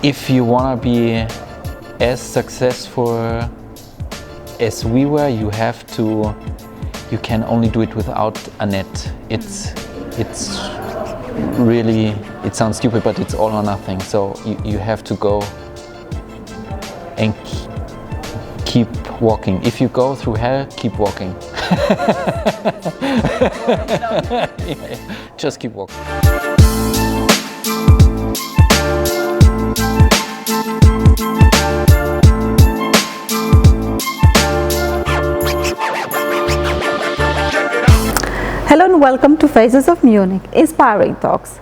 if you want to be as successful as we were, you can only do it without a net. It's really, it sounds stupid, but it's all or nothing. So you have to go and keep walking. If you go through hell, keep walking. Yeah, just keep walking. Hello and welcome to Faces of Munich, Inspiring Talks.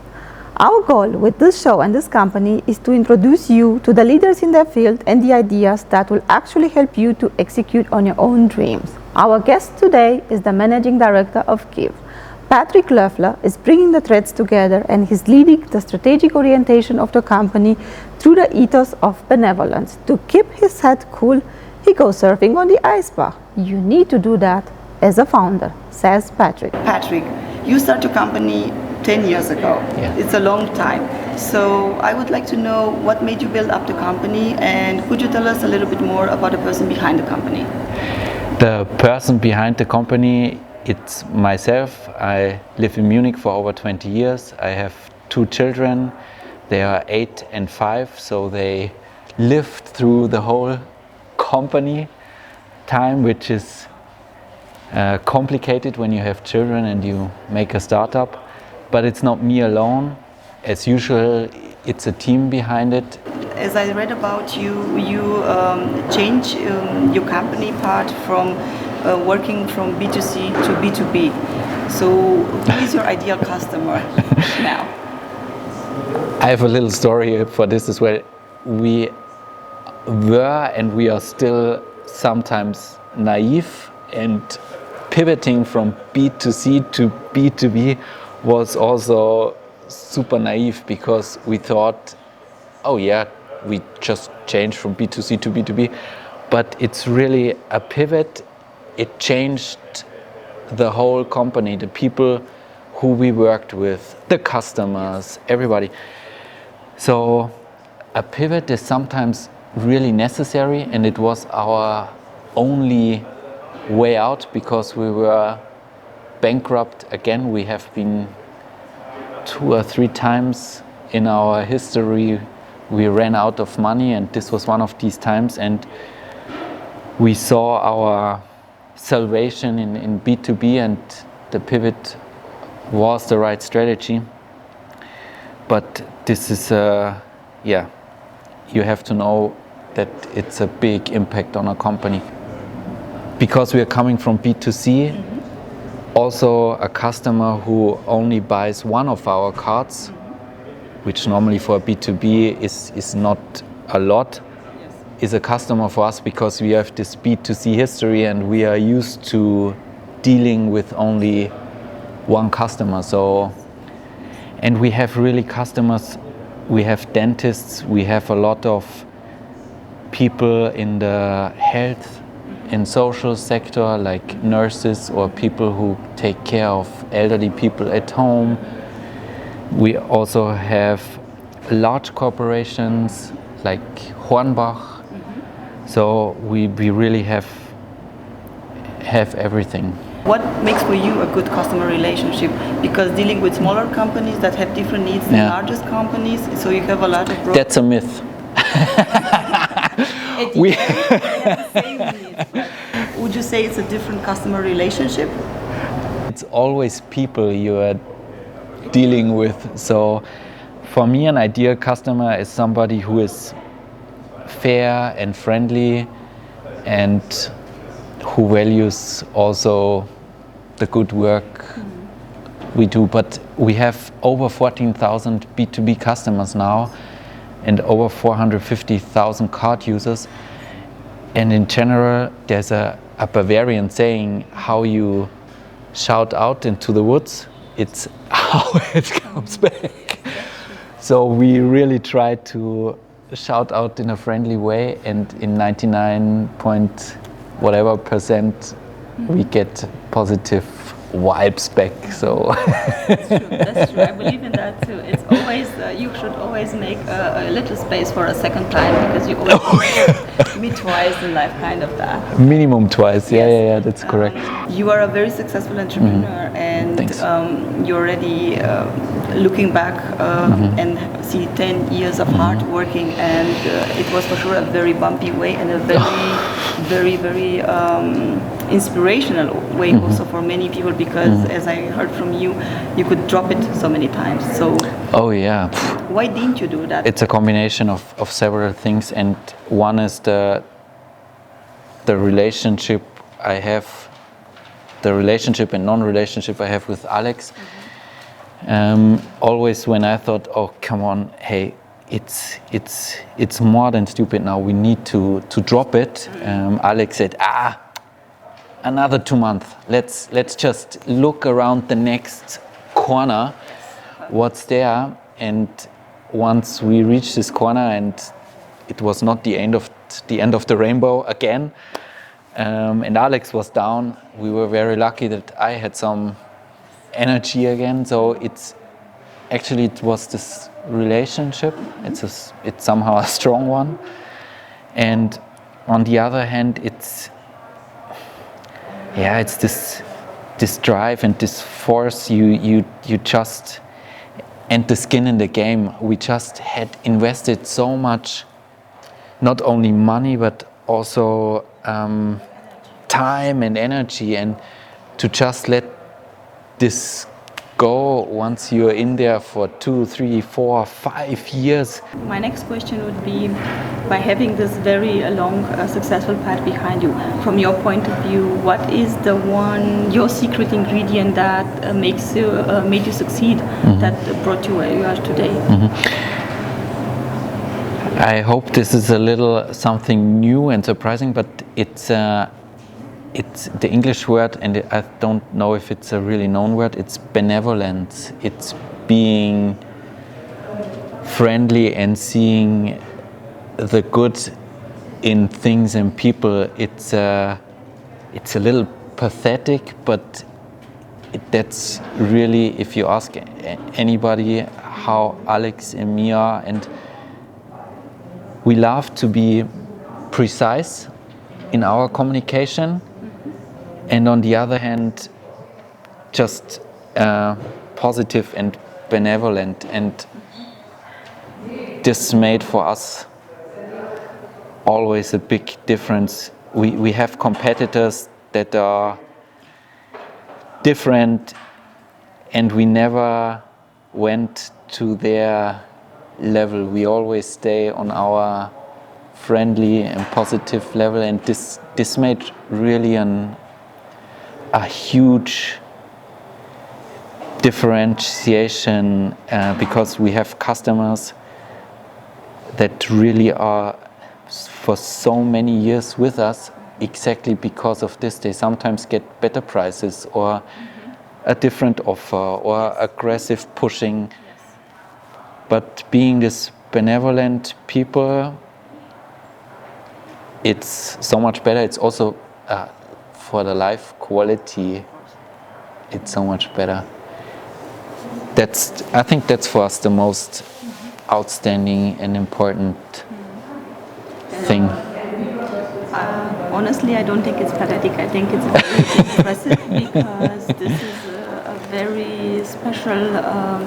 Our goal with this show and this company is to introduce you to the leaders in their field and the ideas that will actually help you to execute on your own dreams. Our guest today is the Managing Director of givve. Patrick Löffler is bringing the threads together and he's leading the strategic orientation of the company through the ethos of benevolence. To keep his head cool, he goes surfing on the ice bar. You need to do that as a founder, says Patrick. Patrick, you started your company 10 years ago. Yeah. It's a long time. So I would like to know what made you build up the company, and could you tell us a little bit more about the person behind the company? The person behind the company, it's myself. I live in Munich for over 20 years. I have 2 children. They are 8 and 5, so they lived through the whole company time, which is complicated when you have children and you make a startup. But it's not me alone. As usual, it's a team behind it. As I read about you, you changed your company part from working from B2C to B2B. So who is your ideal customer now? I have a little story for this as well. We were and we are still sometimes naive, and pivoting from B2C to B2B was also super naive, because we thought, oh yeah, we just changed from B2C to B2B. But it's really a pivot. It changed the whole company, the people who we worked with, the customers, everybody. So a pivot is sometimes really necessary, and it was our only way out, because we were bankrupt again. We have been 2 or 3 times in our history. We ran out of money, and this was one of these times, and we saw our salvation in B2B, and the pivot was the right strategy. But this is yeah, you have to know that it's a big impact on a company. Because we are coming from B2C, also a customer who only buys one of our cards, which normally for B2B is not a lot, is a customer for us, because we have this B2C history and we are used to dealing with only one customer. So, and we have really customers, we have dentists, we have a lot of people in the health and social sector, like nurses or people who take care of elderly people at home. We also have large corporations like Hornbach. So we really have everything. What makes for you a good customer relationship? Because dealing with smaller companies that have different needs than largest companies, so you have a lot of... That's a myth. We have the same needs. Would you say it's a different customer relationship? It's always people you are dealing with. So for me, an ideal customer is somebody who is fair and friendly and who values also the good work we do. But we have over 14,000 B2B customers now, and over 450,000 card users. And in general, there's a Bavarian saying, how you shout out into the woods, it's how it comes back. So we really try to shout out in a friendly way, and in 99 point whatever percent we get positive vibes back. So That's true. That's true. I believe in that too. It's always you should always make a little space for a second time, because you always meet twice in life, kind of that. minimum twice. Yes. Yeah, that's correct. You are a very successful entrepreneur, and Thanks. you're already looking back and see 10 years of hard working, and it was for sure a very bumpy way and a very inspirational way also for many people, because as I heard from you, you could drop it so many times. So Oh yeah. why didn't you do that? It's a combination of several things, and one is the relationship I have, the relationship and non-relationship I have with Alex. Always when I thought, oh come on, hey, it's more than stupid now, we need to drop it. Alex said, another 2 months, let's just look around the next corner, what's there. And once we reached this corner, and it was not the end of the rainbow again, and Alex was down, we were very lucky that I had some energy again. So it was this relationship. It's somehow a strong one, and on the other hand, it's this drive and this force you just, and the skin in the game. We just had invested so much, not only money but also time and energy, and to just let this go once you're in there for 2, 3, 4, 5 years. My next question would be, by having this very long successful path behind you, from your point of view, what is your secret ingredient that made you succeed, that brought you where you are today? I hope this is a little something new and surprising, but it's the English word, and I don't know if it's a really known word. It's benevolence. It's being friendly and seeing the good in things and people. It's a little pathetic, but that's really, if you ask anybody how Alex and me are, and we love to be precise in our communication, and on the other hand, just positive and benevolent. And this made for us always a big difference. We have competitors that are different, and we never went to their level. We always stay on our friendly and positive level, and this made really a huge differentiation, because we have customers that really are for so many years with us exactly because of this. They sometimes get better prices or a different offer or aggressive pushing. But being this benevolent people, it's so much better. It's also for the life quality, it's so much better. I think that's for us the most outstanding and important thing. Honestly, I don't think it's pathetic. I think it's very impressive, because this is a very special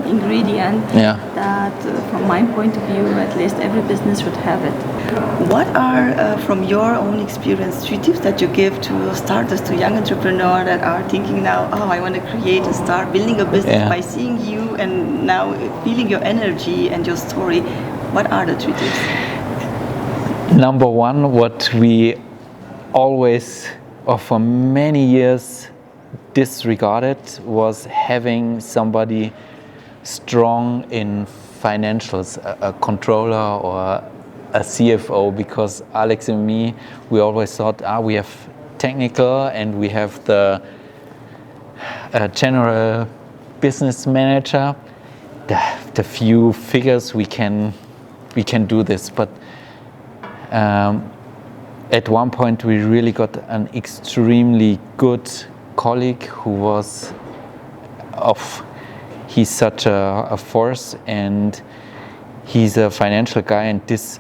ingredient that, from my point of view, at least every business should have it. What are, from your own experience, 3 tips that you give to starters, to young entrepreneurs that are thinking now, oh, I want to create and start building a business by seeing you and now feeling your energy and your story? What are the 3 tips? Number one, what we always, or for many years, disregarded was having somebody strong in financials, a controller or a CFO, because Alex and me, we always thought, we have technical and we have the general business manager, the few figures we can do this. But at one point we really got an extremely good colleague who was he's such a force, and he's a financial guy, and this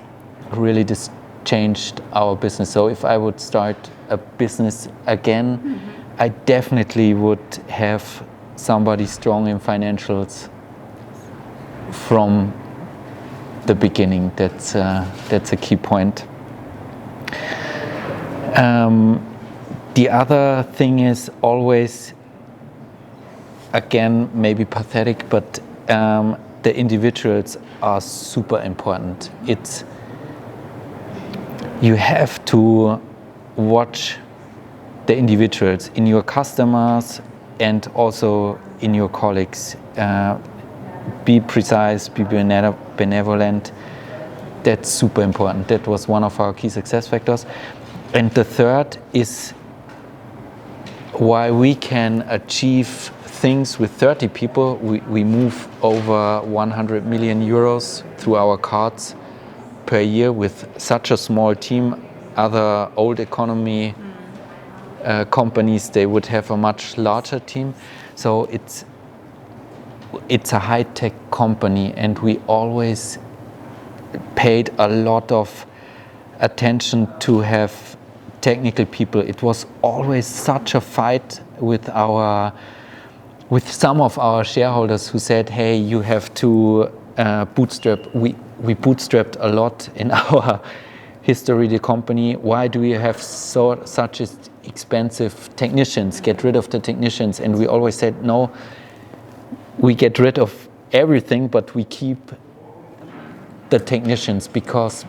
changed our business. So if I would start a business again, I definitely would have somebody strong in financials from the beginning. That's a key point. The other thing is always, again, maybe pathetic, but the individuals are super important. You have to watch the individuals in your customers and also in your colleagues. Be precise, be benevolent. That's super important. That was one of our key success factors. And the third is why we can achieve things with 30 people. We move over 100 million euros through our cards per year with such a small team. Other old economy companies, they would have a much larger team. So it's a high-tech company, and we always paid a lot of attention to have technical people. It was always such a fight with some of our shareholders who said, hey, you have to bootstrap. We bootstrapped a lot in our history, the company. Why do we have such expensive technicians? Get rid of the technicians. And we always said, no, we get rid of everything, but we keep the technicians, because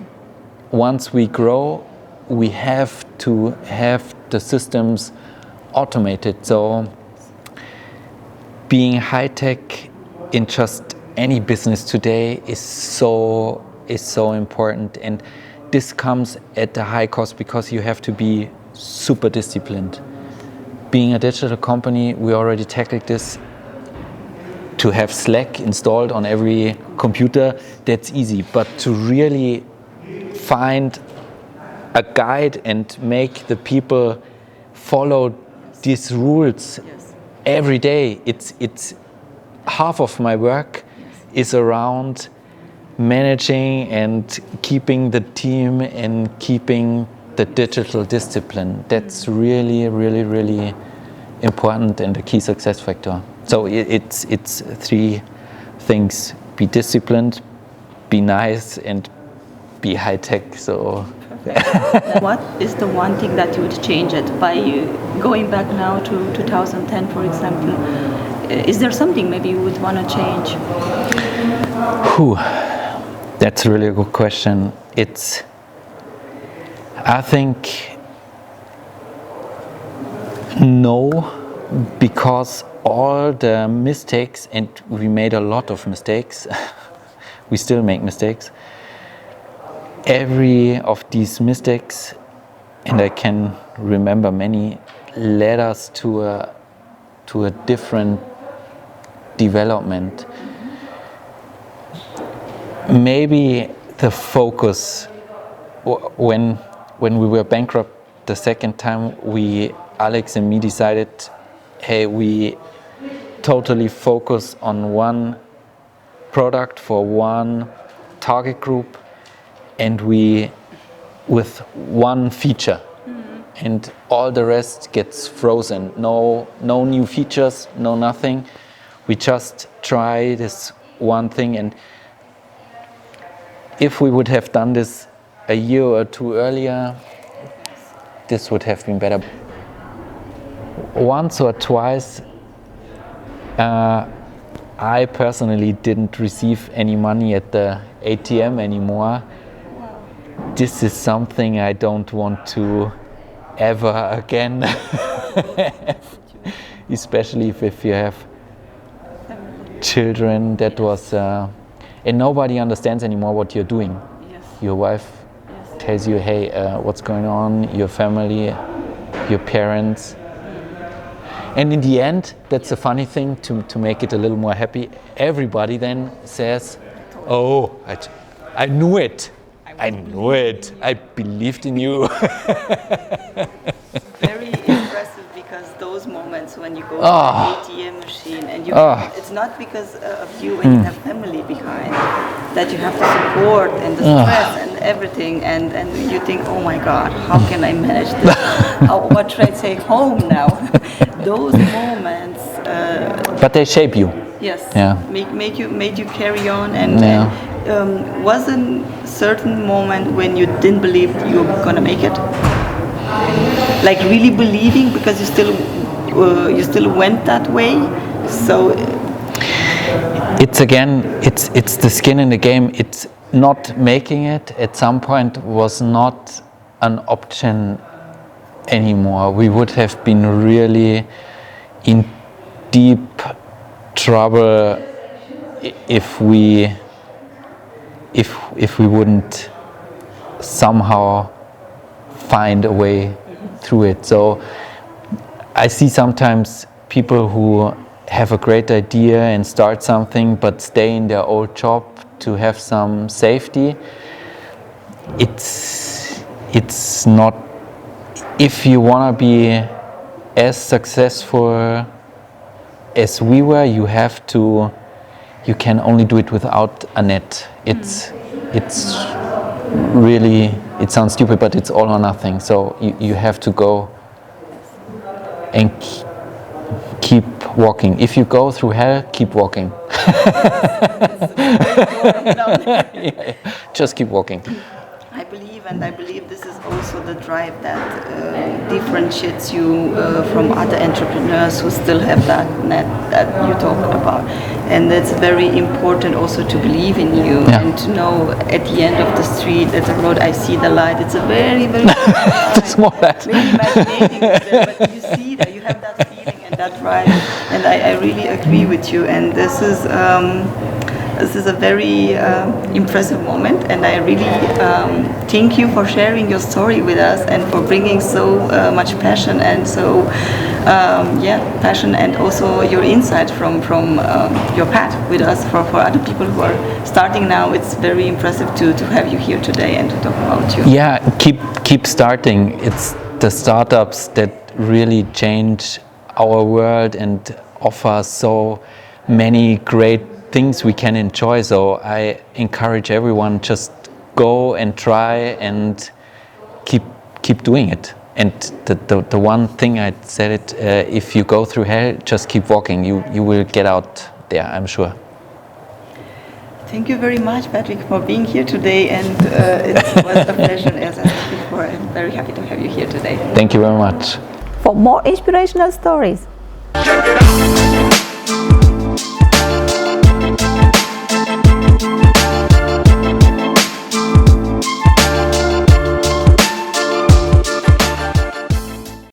once we grow, we have to have the systems automated. So being high tech in just any business today is so important, and this comes at a high cost because you have to be super disciplined. Being a digital company, we already tackled this. To have Slack installed on every computer, that's easy, but to really find a guide and make the people follow these rules every day, it's half of my work is around managing and keeping the team and keeping the digital discipline. That's really, really, really important and a key success factor. So it's three things: be disciplined, be nice, and be high tech. So what is the one thing that you would change it by going back now to 2010, for example? Is there something maybe you would want to change? That's really a good question. I think no, because all the mistakes, and we made a lot of mistakes, we still make mistakes. Every of these mistakes, and I can remember many, led us to a different development. Maybe the focus, when we were bankrupt the second time, Alex and me decided, hey, we totally focus on one product for one target group, and with one feature, and all the rest gets frozen. No new features, no nothing. We just try this one thing, and if we would have done this a year or two earlier, this would have been better. Once or twice, I personally didn't receive any money at the ATM anymore. This is something I don't want to ever again, especially if you have children. That was, and nobody understands anymore what you're doing. Yes. Your wife tells you, hey, what's going on, your family, your parents. And in the end, that's a funny thing, to make it a little more happy. Everybody then says, oh, I knew it. I knew it. I believed in you. Very impressive, because those those moments when you go to the ATM machine and you it's not because of you when you have family behind that you have the support and the stress and everything and you think, oh my God, how can I manage this? What should I take home now? Those moments. But they shape you. Yes. Yeah. Made you carry on and was a certain moment when you didn't believe you were gonna make it? Like really believing because you still went that way. So it's again, it's the skin in the game. It's not making it at some point was not an option anymore. We would have been really in deep trouble if we wouldn't somehow find a way through it. So I see sometimes people who have a great idea and start something but stay in their old job to have some safety. It's not, if you want to be as successful as we were, you can only do it without a net. It's really, it sounds stupid, but it's all or nothing. So you have to go and keep walking. If you go through hell, keep walking. Just keep walking. I believe this is also the drive that differentiates you from other entrepreneurs who still have that net that you talk about. And it's very important also to believe in you and to know at the end of the street, at the road, I see the light. It's a very, very small light. Maybe imaginating it, but you see that, you have that feeling and that drive. And I really agree with you. And this is a very impressive moment, and I really thank you for sharing your story with us and for bringing so much passion and passion and also your insight from your path with us for other people who are starting now. It's very impressive to have you here today and to talk about you. Yeah, keep starting. It's the startups that really change our world and offer so many great things we can enjoy. So I encourage everyone, just go and try and keep doing it. And the one thing I said it, if you go through hell, just keep walking. You will get out there, I'm sure. Thank you very much, Patrick, for being here today, and it was a pleasure, as I said before. I'm very happy to have you here today. Thank you very much. For more inspirational stories,